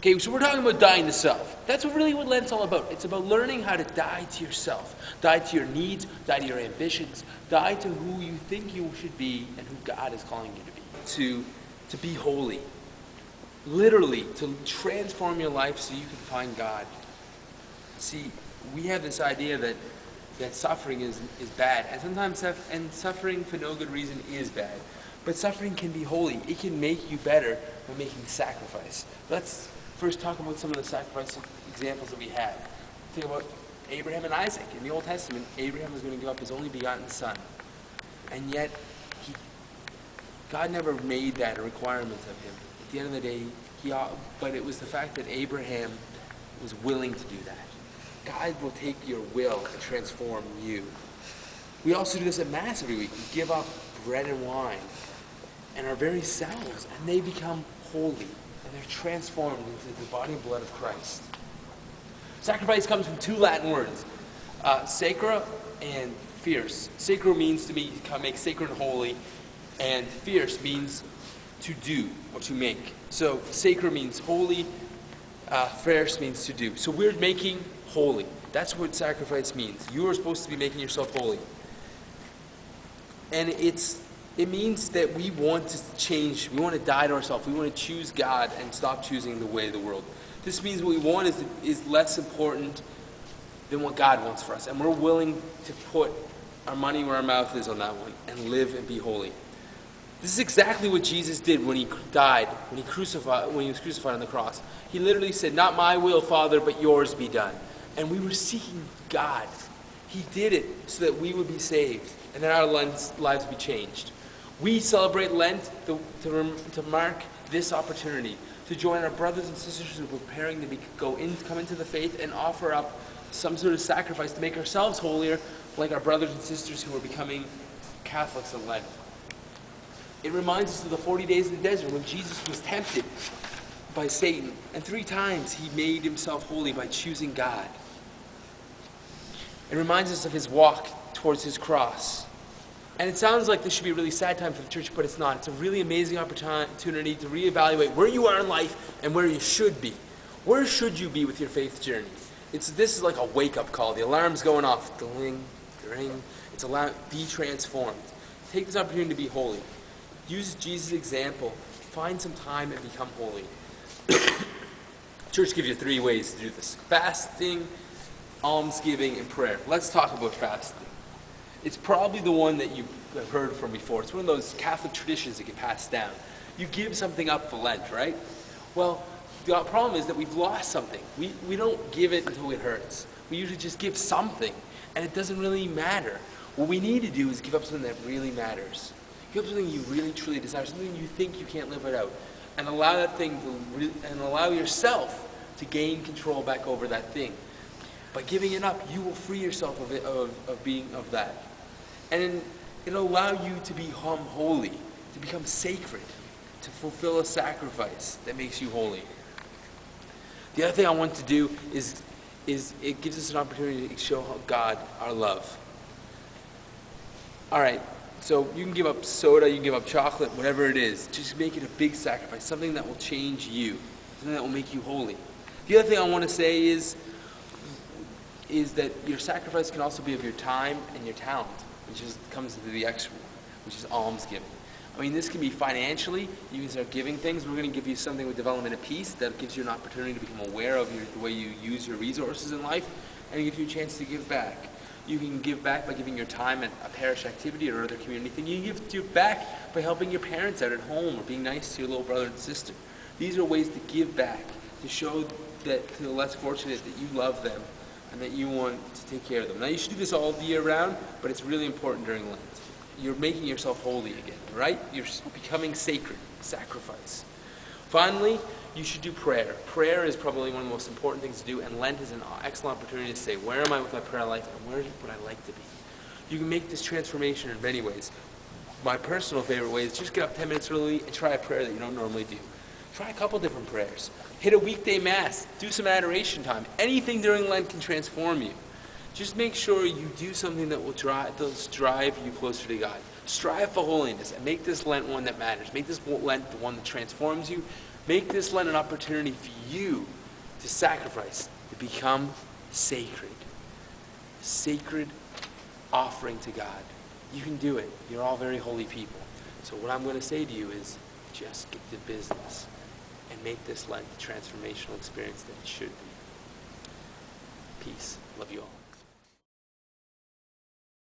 Okay, so we're talking about dying to self. That's really what Lent's all about. It's about learning how to die to yourself. Die to your needs, die to your ambitions, die to who you think you should be and who God is calling you to be. To be holy. Literally, to transform your life so you can find God. See, we have this idea that suffering is bad, and sometimes suffering for no good reason is bad. But suffering can be holy. It can make you better by making sacrifice. Let's first talk about some of the sacrifice examples that we have. Think about Abraham and Isaac. In the Old Testament, Abraham was going to give up his only begotten son. And yet, God never made that a requirement of him. At the end of the day, but it was the fact that Abraham was willing to do that. God will take your will and transform you. We also do this at Mass every week. We give up bread and wine and our very selves, and they become holy, and they're transformed into the body and blood of Christ. Sacrifice comes from two Latin words, sacra and fierce. Sacra means to make sacred and holy, and fierce means to do or to make. So sacra means holy, fierce means to do. So we're making holy. That's what sacrifice means. You are supposed to be making yourself holy. And it means that we want to change, we want to die to ourselves, we want to choose God and stop choosing the way of the world. This means what we want is less important than what God wants for us. And we're willing to put our money where our mouth is on that one and live and be holy. This is exactly what Jesus did when he died, when he was crucified on the cross. He literally said, "Not my will, Father, but yours be done." And we were seeking God. He did it so that we would be saved and that our lives would be changed. We celebrate Lent to mark this opportunity, to join our brothers and sisters who are preparing to come into the faith and offer up some sort of sacrifice to make ourselves holier, like our brothers and sisters who are becoming Catholics in Lent. It reminds us of the 40 days in the desert when Jesus was tempted by Satan, and 3 times he made himself holy by choosing God. It reminds us of his walk towards his cross. And it sounds like this should be a really sad time for the church, but it's not. It's a really amazing opportunity to reevaluate where you are in life and where you should be. Where should you be with your faith journey? This is like a wake-up call. The alarm's going off. Ding, ding. Be transformed. Take this opportunity to be holy. Use Jesus' example. Find some time and become holy. Church gives you 3 ways to do this: fasting, alms giving, and prayer. Let's talk about fasting. It's probably the one that you have heard from before. It's one of those Catholic traditions that get passed down. You give something up for Lent, right? Well, the problem is that we've lost something. We don't give it until it hurts. We usually just give something, and it doesn't really matter. What we need to do is give up something that really matters. Give up something you really truly desire, something you think you can't live without, and allow that thing and allow yourself to gain control back over that thing. By giving it up, you will free yourself of that. And it'll allow you to become holy, to become sacred, to fulfill a sacrifice that makes you holy. The other thing I want to do is it gives us an opportunity to show God our love. All right, so you can give up soda, you can give up chocolate, whatever it is. Just make it a big sacrifice, something that will change you, something that will make you holy. The other thing I want to say is that your sacrifice can also be of your time and your talent, which comes to the extra one, which is alms giving. I mean, this can be financially. You can start giving things. We're going to give you something with Development of Peace that gives you an opportunity to become aware of the way you use your resources in life, and it gives you a chance to give back. You can give back by giving your time at a parish activity or other community thing. You can give back by helping your parents out at home or being nice to your little brother and sister. These are ways to give back, to show that to the less fortunate that you love them and that you want to take care of them. Now, you should do this all the year round, but it's really important during Lent. You're making yourself holy again, right? You're becoming sacred, sacrifice. Finally, you should do prayer. Prayer is probably one of the most important things to do, and Lent is an excellent opportunity to say, where am I with my prayer life, and where would I like to be? You can make this transformation in many ways. My personal favorite way is just get up 10 minutes early and try a prayer that you don't normally do. Try a couple different prayers. Hit a weekday Mass. Do some adoration time. Anything during Lent can transform you. Just make sure you do something that will drive you closer to God. Strive for holiness and make this Lent one that matters. Make this Lent the one that transforms you Make this Lent an opportunity for you to sacrifice, to become sacred. Sacred offering to God. You can do it. You're all very holy people. So what I'm going to say to you is just get to business and make this Lent the transformational experience that it should be. Peace. Love you all.